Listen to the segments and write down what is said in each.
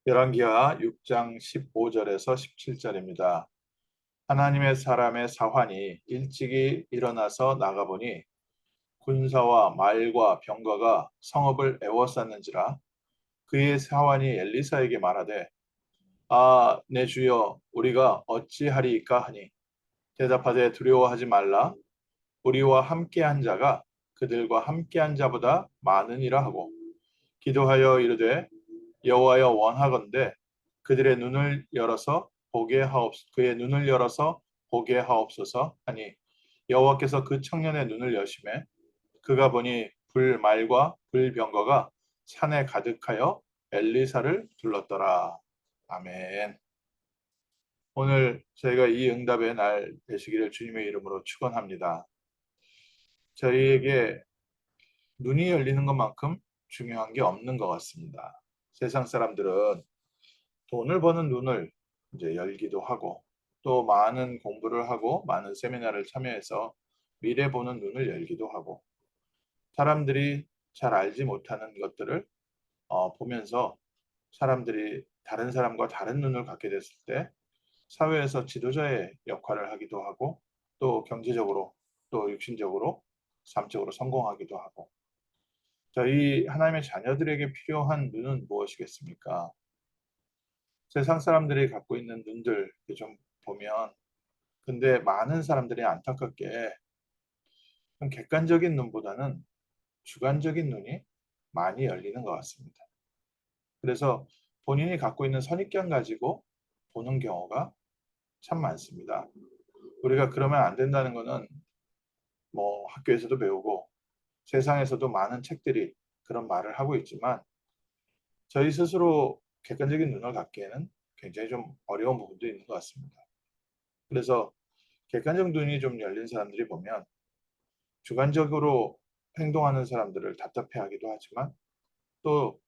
열왕기하 6장 15절에서 17절입니다. 하나님의 사람의 사환이 일찍이 일어나서 나가보니 군사와 말과 병거가 성읍을 에워쌌는지라. 그의 사환이 엘리사에게 말하되, 내 주여, 우리가 어찌하리이까 하니, 대답하되 두려워하지 말라. 우리와 함께한 자가 그들과 함께한 자보다 많으니라 하고, 기도하여 이르되, 여호와여, 원하건대 그의 눈을 열어서 보게 하옵소서 하니, 여호와께서 그 청년의 눈을 여심해 그가 보니 불말과 불병거가 산에 가득하여 엘리사를 둘렀더라. 아멘. 오늘 저희가 이 응답의 날 되시기를 주님의 이름으로 축원합니다. 저희에게 눈이 열리는 것만큼 중요한 게 없는 것 같습니다. 세상 사람들은 돈을 버는 눈을 이제 열기도 하고, 또 많은 공부를 하고 많은 세미나를 참여해서 미래 보는 눈을 열기도 하고, 사람들이 잘 알지 못하는 것들을 보면서 사람들이 다른 사람과 다른 눈을 갖게 됐을 때 사회에서 지도자의 역할을 하기도 하고, 또 경제적으로, 또 육신적으로, 삶적으로 성공하기도 하고. 저희 하나님의 자녀들에게 필요한 눈은 무엇이겠습니까? 세상 사람들이 갖고 있는 눈들 좀 보면, 근데 많은 사람들이 안타깝게 좀 객관적인 눈보다는 주관적인 눈이 많이 열리는 것 같습니다. 그래서 본인이 갖고 있는 선입견 가지고 보는 경우가 참 많습니다. 우리가 그러면 안 된다는 것은 뭐 학교에서도 배우고 세상에서도 많은 책들이 그런 말을 하고 있지만, 저희 스스로 객관적인 눈을 갖기에는 굉장히 좀 어려운 부분도 있는 것 같습니다. 그래서 객관적 눈이 좀 열린 사람들이 보면 주관적으로 행동하는 사람들을 답답해하기도 하지만, 또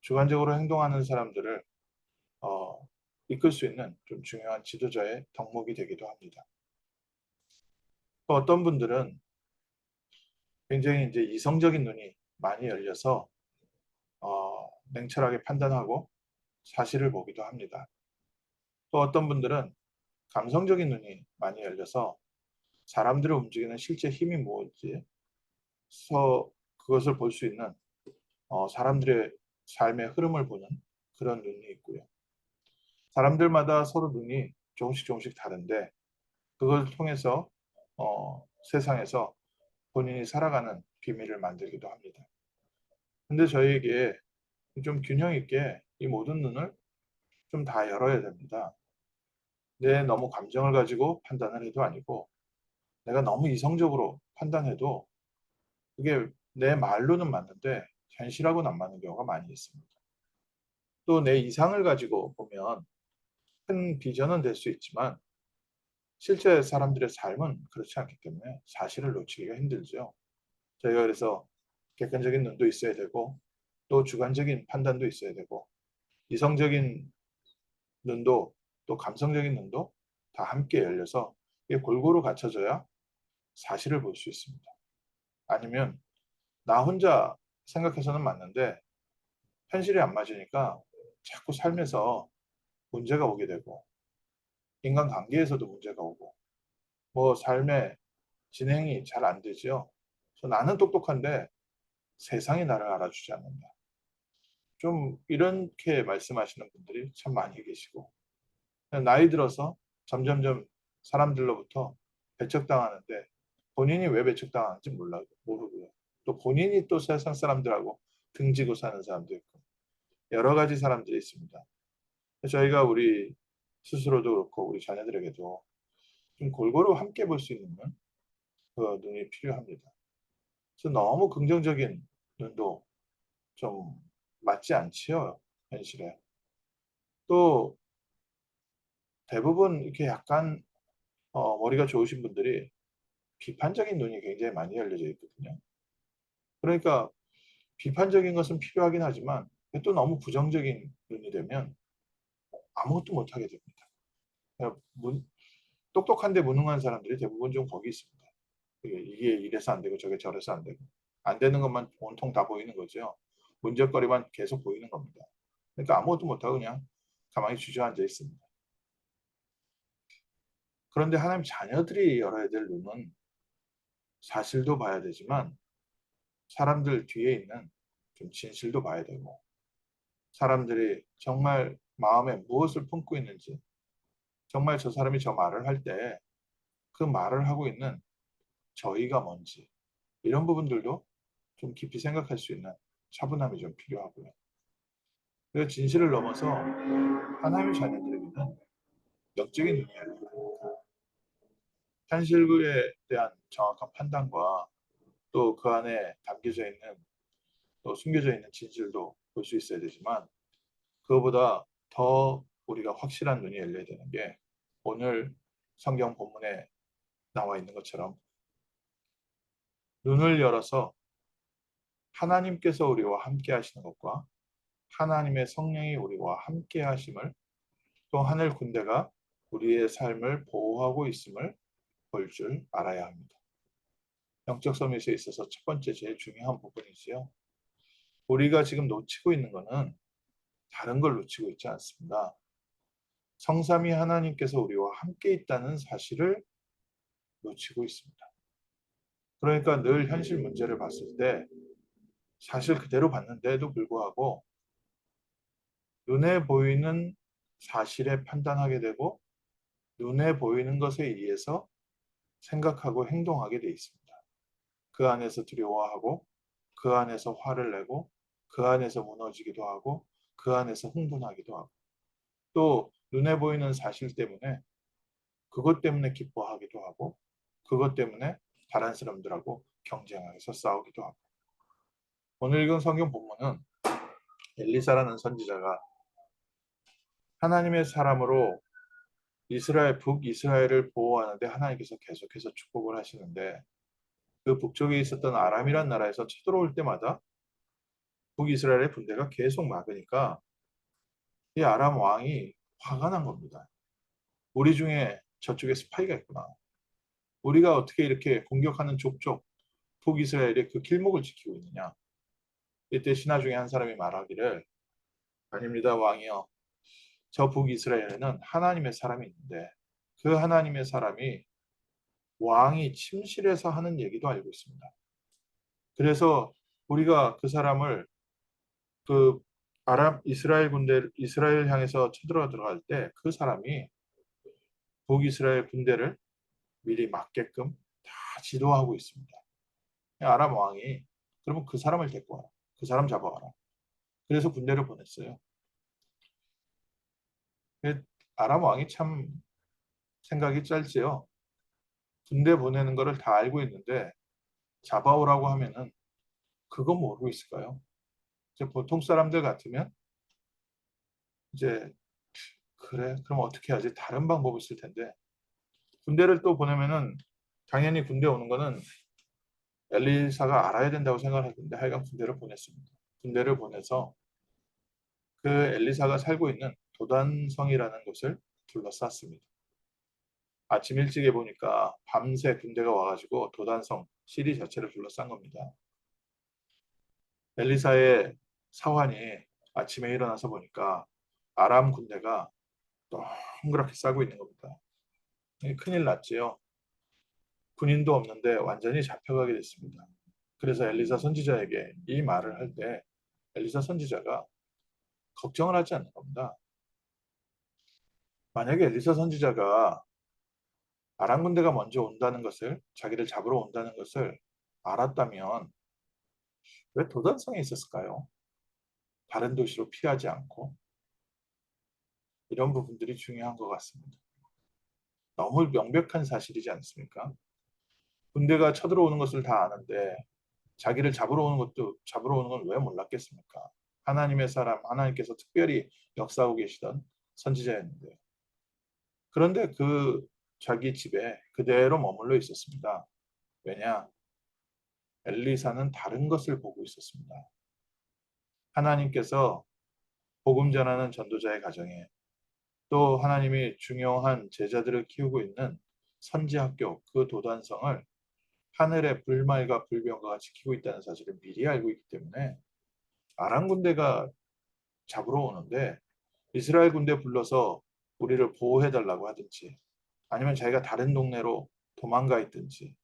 주관적으로 행동하는 사람들을 어, 이끌 수 있는 좀 중요한 지도자의 덕목이 되기도 합니다. 또 어떤 분들은 굉장히 이제 이성적인 눈이 많이 열려서 냉철하게 판단하고 사실을 보기도 합니다. 또 어떤 분들은 감성적인 눈이 많이 열려서 사람들을 움직이는 실제 힘이 무엇인지 그것을 볼 수 있는 사람들의 삶의 흐름을 보는 그런 눈이 있고요. 사람들마다 서로 눈이 조금씩 조금씩 다른데, 그걸 통해서 세상에서 본인이 살아가는 비밀을 만들기도 합니다. 근데 저희에게 좀 균형 있게 이 모든 눈을 좀 다 열어야 됩니다. 내 너무 감정을 가지고 판단을 해도 아니고, 내가 너무 이성적으로 판단해도 그게 내 말로는 맞는데 현실하고는 안 맞는 경우가 많이 있습니다. 또 내 이상을 가지고 보면 큰 비전은 될 수 있지만 실제 사람들의 삶은 그렇지 않기 때문에 사실을 놓치기가 힘들죠. 저희가 그래서 객관적인 눈도 있어야 되고, 또 주관적인 판단도 있어야 되고, 이성적인 눈도, 또 감성적인 눈도 다 함께 열려서 이게 골고루 갖춰져야 사실을 볼 수 있습니다. 아니면 나 혼자 생각해서는 맞는데 현실이 안 맞으니까 자꾸 삶에서 문제가 오게 되고, 인간관계에서도 문제가 오고, 뭐 삶의 진행이 잘 안 되죠. 그래서 나는 똑똑한데 세상이 나를 알아주지 않는다. 좀 이렇게 말씀하시는 분들이 참 많이 계시고, 나이 들어서 점점점 사람들로부터 배척당하는데 본인이 왜 배척당하는지 모르고요. 또 본인이 또 세상 사람들하고 등지고 사는 사람도 있고, 여러 가지 사람들이 있습니다. 저희가 우리 스스로도 그렇고 우리 자녀들에게도 좀 골고루 함께 볼 수 있는 그 눈이 필요합니다. 그래서 너무 긍정적인 눈도 좀 맞지 않지요, 현실에. 또 대부분 이렇게 약간 머리가 좋으신 분들이 비판적인 눈이 굉장히 많이 열려져 있거든요. 그러니까 비판적인 것은 필요하긴 하지만 또 너무 부정적인 눈이 되면 아무것도 못하게 됩니다. 그러니까 똑똑한데 무능한 사람들이 대부분 좀 거기 있습니다. 이게 이래서 안 되고 저게 저래서 안 되고, 안 되는 것만 온통 다 보이는 거죠. 문제거리만 계속 보이는 겁니다. 그러니까 아무것도 못하고 그냥 가만히 주저앉아 있습니다. 그런데 하나님 자녀들이 열어야 될 눈은 사실도 봐야 되지만 사람들 뒤에 있는 좀 진실도 봐야 되고 사람들이 정말 마음에 무엇을 품고 있는지 정말 저 사람이 저 말을 할 때 그 말을 하고 있는 저희가 뭔지 이런 부분들도 좀 깊이 생각할 수 있는 차분함이 좀 필요하고요. 그리고 진실을 넘어서 하나님의 자녀들에게는 영적인 눈이 열립니다. 현실에 대한 정확한 판단과 또 그 안에 담겨져 있는 또 숨겨져 있는 진실도 볼 수 있어야 되지만 그거보다 더 우리가 확실한 눈이 열려야 되는 게 오늘 성경 본문에 나와 있는 것처럼 눈을 열어서 하나님께서 우리와 함께 하시는 것과 하나님의 성령이 우리와 함께 하심을 또 하늘 군대가 우리의 삶을 보호하고 있음을 볼 줄 알아야 합니다. 영적 서밋에 있어서 첫 번째 제일 중요한 부분이지요. 우리가 지금 놓치고 있는 것은 다른 걸 놓치고 있지 않습니다. 성삼위 하나님께서 우리와 함께 있다는 사실을 놓치고 있습니다. 그러니까 늘 현실 문제를 봤을 때 사실 그대로 봤는데도 불구하고 눈에 보이는 사실에 판단하게 되고 눈에 보이는 것에 의해서 생각하고 행동하게 돼 있습니다. 그 안에서 두려워하고 그 안에서 화를 내고 그 안에서 무너지기도 하고 그 안에서 흥분하기도 하고 또 눈에 보이는 사실 때문에 그것 때문에 기뻐하기도 하고 그것 때문에 다른 사람들하고 경쟁하면서 싸우기도 하고 오늘 읽은 성경 본문은 엘리사라는 선지자가 하나님의 사람으로 이스라엘 북이스라엘을 보호하는데 하나님께서 계속해서 축복을 하시는데 그 북쪽에 있었던 아람이란 나라에서 쳐들어올 때마다 북이스라엘의 군대가 계속 막으니까 이 아람 왕이 화가 난 겁니다. 우리 중에 저쪽에 스파이가 있구나. 우리가 어떻게 이렇게 공격하는 족족 북이스라엘의 그 길목을 지키고 있느냐. 이때 신하 중에 한 사람이 말하기를 아닙니다 왕이여. 저 북이스라엘에는 하나님의 사람이 있는데 그 하나님의 사람이 왕이 침실에서 하는 얘기도 알고 있습니다. 그래서 우리가 그 사람을 그 아람 이스라엘 군대 이스라엘 향해서 쳐들어갈 때 그 사람이 북이스라엘 군대를 미리 막게끔 다 지도하고 있습니다. 아람 왕이 그러면 그 사람을 데리고 와라. 그 사람 잡아와라. 그래서 군대를 보냈어요. 아람 왕이 참 생각이 짧지요. 군대 보내는 거를 다 알고 있는데 잡아오라고 하면은 그거 모르고 있을까요? 이제 보통 사람들 같으면 이제 그래 그럼 어떻게 하지? 다른 방법이 있을 텐데 군대를 또 보내면은 당연히 군대 오는 거는 엘리사가 알아야 된다고 생각할 텐데 하여간 군대를 보냈습니다. 군대를 보내서 그 엘리사가 살고 있는 도단성이라는 곳을 둘러쌌습니다. 아침 일찍에 보니까 밤새 군대가 와가지고 도단성 시리 자체를 둘러싼 겁니다. 엘리사의 사환이 아침에 일어나서 보니까 아람 군대가 동그랗게 싸고 있는 겁니다. 큰일 났지요. 군인도 없는데 완전히 잡혀가게 됐습니다. 그래서 엘리사 선지자에게 이 말을 할 때 엘리사 선지자가 걱정을 하지 않는 겁니다. 만약에 엘리사 선지자가 아람 군대가 먼저 온다는 것을 자기를 잡으러 온다는 것을 알았다면 왜 도단성에 있었을까요? 다른 도시로 피하지 않고 이런 부분들이 중요한 것 같습니다. 너무 명백한 사실이지 않습니까? 군대가 쳐들어오는 것을 다 아는데 자기를 잡으러 오는 것도 잡으러 오는 건 왜 몰랐겠습니까? 하나님의 사람, 하나님께서 특별히 역사하고 계시던 선지자였는데 그런데 그 자기 집에 그대로 머물러 있었습니다. 왜냐? 엘리사는 다른 것을 보고 있었습니다. 하나님께서 복음 전하는 전도자의 가정에 또 하나님이 중요한 제자들을 키우고 있는 선지학교 그 도단성을 하늘의 불말과 불병거가 지키고 있다는 사실을 미리 알고 있기 때문에 아람 군대가 잡으러 오는데 이스라엘 군대 불러서 우리를 보호해달라고 하든지 아니면 자기가 다른 동네로 도망가 있든지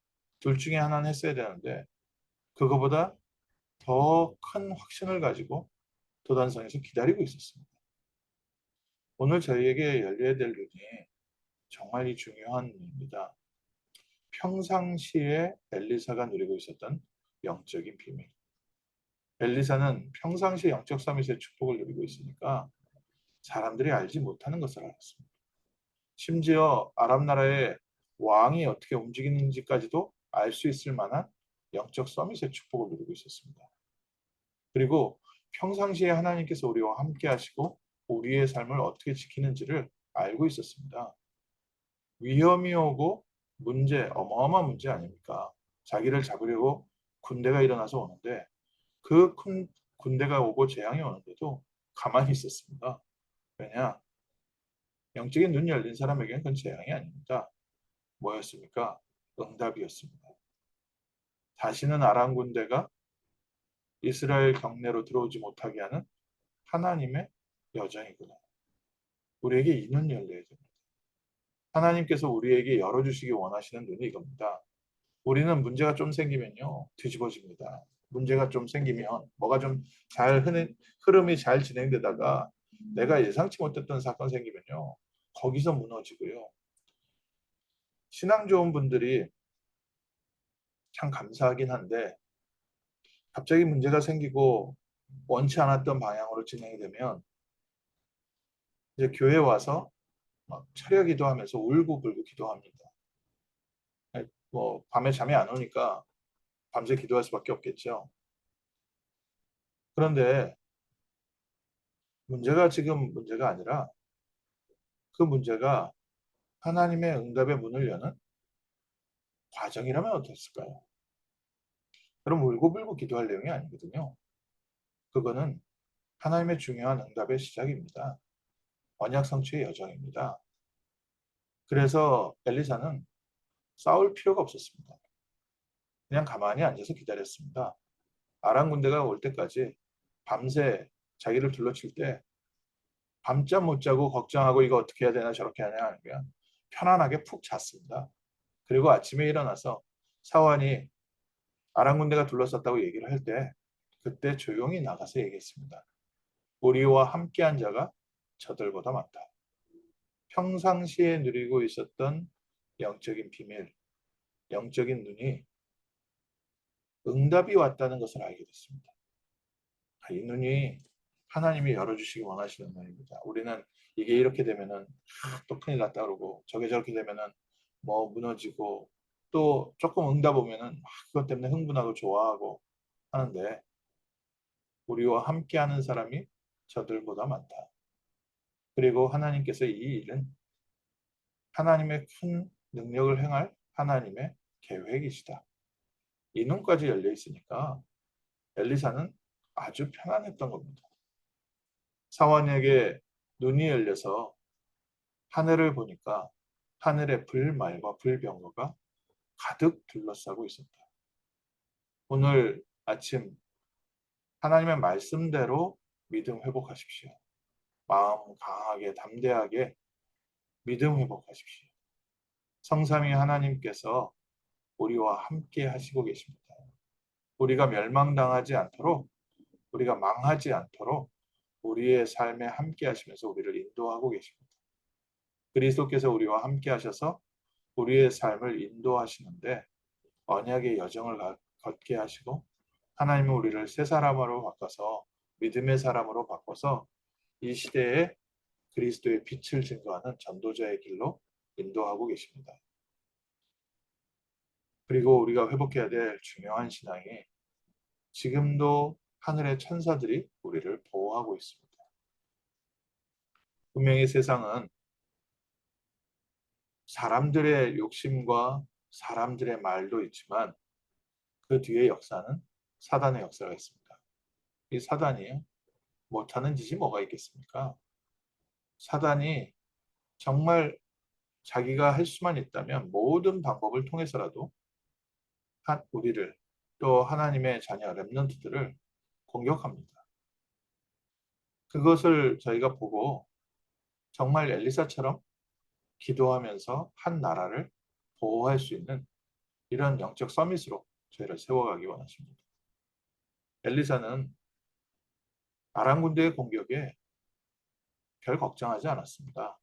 둘 중에 하나는 했어야 되는데 그거보다 더 큰 확신을 가지고 도단성에서 기다리고 있었습니다. 오늘 저희에게 열려야 될 눈이 정말 이 중요한 눈입니다. 평상시에 엘리사가 누리고 있었던 영적인 비밀. 엘리사는 평상시 영적 서밋의 축복을 누리고 있으니까 사람들이 알지 못하는 것을 알았습니다. 심지어 아랍 나라의 왕이 어떻게 움직이는지까지도 알 수 있을 만한 영적 서밋의 축복을 누리고 있었습니다. 그리고 평상시에 하나님께서 우리와 함께 하시고 우리의 삶을 어떻게 지키는지를 알고 있었습니다. 위험이 오고 문제, 어마어마한 문제 아닙니까? 자기를 잡으려고 군대가 일어나서 오는데 그 큰 군대가 오고 재앙이 오는데도 가만히 있었습니다. 왜냐? 영적인 눈이 열린 사람에게는 그건 재앙이 아닙니다. 뭐였습니까? 응답이었습니다. 다시는 아람 군대가 이스라엘 경내로 들어오지 못하게 하는 하나님의 여정이구나. 우리에게 이 눈이 열려야 됩니다. 하나님께서 우리에게 열어주시기 원하시는 눈이 이겁니다. 우리는 문제가 좀 생기면요, 뒤집어집니다. 문제가 좀 생기면 뭐가 좀 잘 흐름이 잘 진행되다가 내가 예상치 못했던 사건 생기면요, 거기서 무너지고요. 신앙 좋은 분들이 참 감사하긴 한데 갑자기 문제가 생기고 원치 않았던 방향으로 진행이 되면 이제 교회 와서 막 철야 기도하면서 울고불고 기도합니다. 뭐 밤에 잠이 안 오니까 밤새 기도할 수밖에 없겠죠. 그런데 문제가 지금 문제가 아니라 그 문제가 하나님의 응답의 문을 여는 과정이라면 어땠을까요? 그럼 울고불고 기도할 내용이 아니거든요. 그거는 하나님의 중요한 응답의 시작입니다. 언약 성취의 여정입니다. 그래서 엘리사는 싸울 필요가 없었습니다. 그냥 가만히 앉아서 기다렸습니다. 아람 군대가 올 때까지 밤새 자기를 둘러칠 때 밤잠 못 자고 걱정하고 이거 어떻게 해야 되나 저렇게 하냐 하면 편안하게 푹 잤습니다. 그리고 아침에 일어나서 사환이 아람 군대가 둘러쌌다고 얘기를 할 때 그때 조용히 나가서 얘기했습니다. 우리와 함께한 자가 저들보다 많다. 평상시에 누리고 있었던 영적인 비밀, 영적인 눈이 응답이 왔다는 것을 알게 됐습니다. 이 눈이 하나님이 열어주시기 원하시는 눈입니다. 우리는 이게 이렇게 되면은 또 큰일 났다 그러고 저게 저렇게 되면은 뭐 무너지고 또 조금 응답 오면은 그것 때문에 흥분하고 좋아하고 하는데 우리와 함께하는 사람이 저들보다 많다. 그리고 하나님께서 이 일은 하나님의 큰 능력을 행할 하나님의 계획이시다. 이 눈까지 열려 있으니까 엘리사는 아주 편안했던 겁니다. 사원에게 눈이 열려서 하늘을 보니까 하늘에 불말과 불병거가 가득 둘러싸고 있었다. 오늘 아침 하나님의 말씀대로 믿음 회복하십시오. 마음 강하게 담대하게 믿음 회복하십시오. 성삼위 하나님께서 우리와 함께 하시고 계십니다. 우리가 멸망당하지 않도록 우리가 망하지 않도록 우리의 삶에 함께 하시면서 우리를 인도하고 계십니다. 그리스도께서 우리와 함께 하셔서 우리의 삶을 인도하시는데 언약의 여정을 걷게 하시고 하나님은 우리를 새 사람으로 바꿔서 믿음의 사람으로 바꿔서 이 시대에 그리스도의 빛을 증거하는 전도자의 길로 인도하고 계십니다. 그리고 우리가 회복해야 될 중요한 신앙이 지금도 하늘의 천사들이 우리를 보호하고 있습니다. 분명히 세상은 사람들의 욕심과 사람들의 말도 있지만 그 뒤에 역사는 사단의 역사가 있습니다. 이 사단이 못하는 짓이 뭐가 있겠습니까? 사단이 정말 자기가 할 수만 있다면 모든 방법을 통해서라도 우리를 또 하나님의 자녀 렘넌트들을 공격합니다. 그것을 저희가 보고 정말 엘리사처럼 기도하면서 한 나라를 보호할 수 있는 이런 영적 서밋으로 저희를 세워가기 원하십니다. 엘리사는 아람 군대의 공격에 별 걱정하지 않았습니다.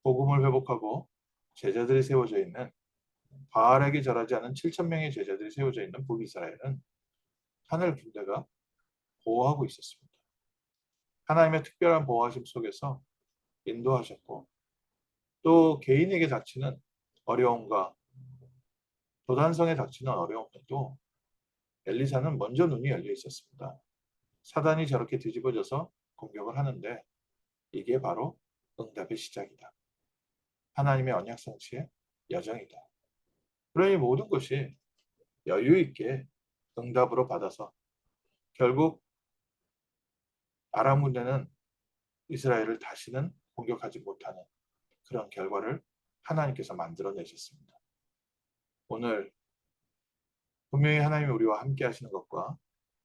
복음을 회복하고 제자들이 세워져 있는, 바알에게 절하지 않은 7천 명의 제자들이 세워져 있는 북이스라엘은 하늘 군대가 보호하고 있었습니다. 하나님의 특별한 보호하심 속에서 인도하셨고, 또 개인에게 닥치는 어려움과 도단성에 닥치는 어려움에도 엘리사는 먼저 눈이 열려 있었습니다. 사단이 저렇게 뒤집어져서 공격을 하는데 이게 바로 응답의 시작이다. 하나님의 언약 성취의 여정이다. 그러니 모든 것이 여유 있게 응답으로 받아서 결국 아람 군대는 이스라엘을 다시는 공격하지 못하는 그런 결과를 하나님께서 만들어내셨습니다. 오늘 분명히 하나님이 우리와 함께 하시는 것과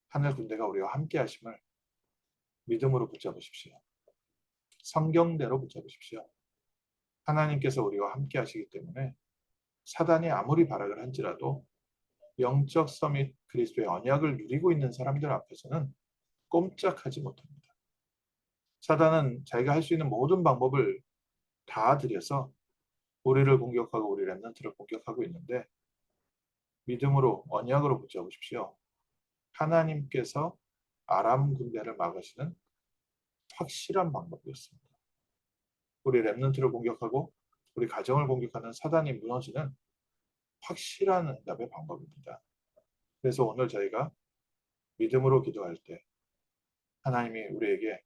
하늘 군대가 우리와 함께 하심을 믿음으로 붙잡으십시오. 성경대로 붙잡으십시오. 하나님께서 우리와 함께 하시기 때문에 사단이 아무리 발악을 할지라도 영적 서밋 그리스도의 언약을 누리고 있는 사람들 앞에서는 꼼짝하지 못합니다. 사단은 자기가 할 수 있는 모든 방법을 다 들여서 우리를 공격하고 우리 렘넌트를 공격하고 있는데 믿음으로 언약으로 붙잡으십시오. 하나님께서 아람 군대를 막으시는 확실한 방법이었습니다. 우리 렘넌트를 공격하고 우리 가정을 공격하는 사단이 무너지는 확실한 응답의 방법입니다. 그래서 오늘 저희가 믿음으로 기도할 때 하나님이 우리에게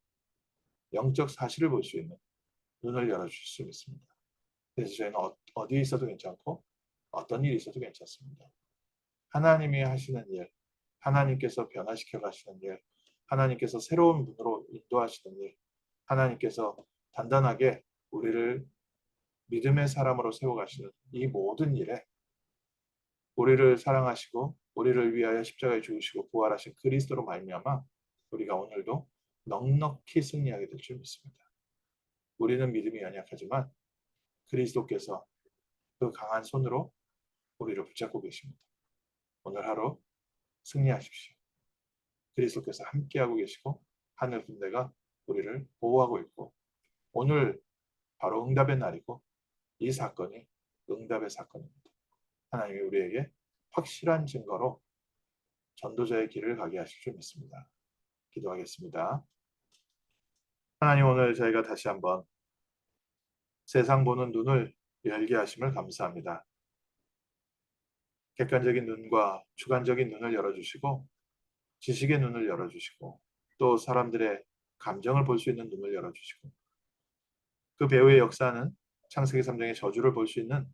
영적 사실을 볼 수 있는 눈을 열어주실 수 있습니다. 그래서 저희는 어디에 있어도 괜찮고 어떤 일이 있어도 괜찮습니다. 하나님이 하시는 일, 하나님께서 변화시켜 가시는 일, 하나님께서 새로운 문으로 인도하시는 일, 하나님께서 단단하게 우리를 믿음의 사람으로 세워가시는 이 모든 일에 우리를 사랑하시고 우리를 위하여 십자가에 죽으시고 부활하신 그리스도로 말미암아 우리가 오늘도 넉넉히 승리하게 될 줄 믿습니다. 우리는 믿음이 연약하지만 그리스도께서 그 강한 손으로 우리를 붙잡고 계십니다. 오늘 하루 승리하십시오. 그리스도께서 함께하고 계시고 하늘 군대가 우리를 보호하고 있고 오늘 바로 응답의 날이고 이 사건이 응답의 사건입니다. 하나님이 우리에게 확실한 증거로 전도자의 길을 가게 하실 줄 믿습니다. 기도하겠습니다. 하나님, 오늘 저희가 다시 한번 세상 보는 눈을 열게 하심을 감사합니다. 객관적인 눈과 주관적인 눈을 열어주시고 지식의 눈을 열어주시고 또 사람들의 감정을 볼 수 있는 눈을 열어주시고 그 배후의 역사는 창세기 3장의 저주를 볼 수 있는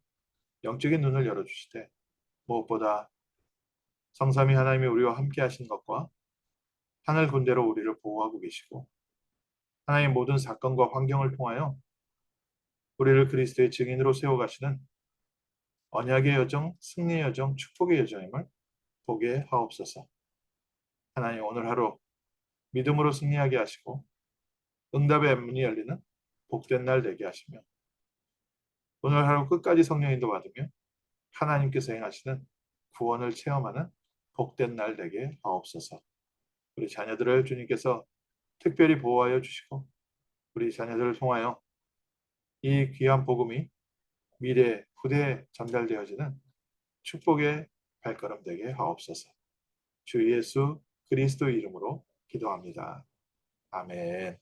영적인 눈을 열어주시되 무엇보다 성삼위 하나님이 우리와 함께 하신 것과 하늘 군대로 우리를 보호하고 계시고 하나님 모든 사건과 환경을 통하여 우리를 그리스도의 증인으로 세워가시는 언약의 여정, 승리의 여정, 축복의 여정임을 보게 하옵소서. 하나님 오늘 하루 믿음으로 승리하게 하시고 응답의 문이 열리는 복된 날 되게 하시며 오늘 하루 끝까지 성령 인도 받으며 하나님께서 행하시는 구원을 체험하는 복된 날 되게 하옵소서. 우리 자녀들을 주님께서 특별히 보호하여 주시고 우리 자녀들을 통하여 이 귀한 복음이 미래 후대에 전달되어지는 축복의 발걸음 되게 하옵소서. 주 예수 그리스도 이름으로 기도합니다. 아멘.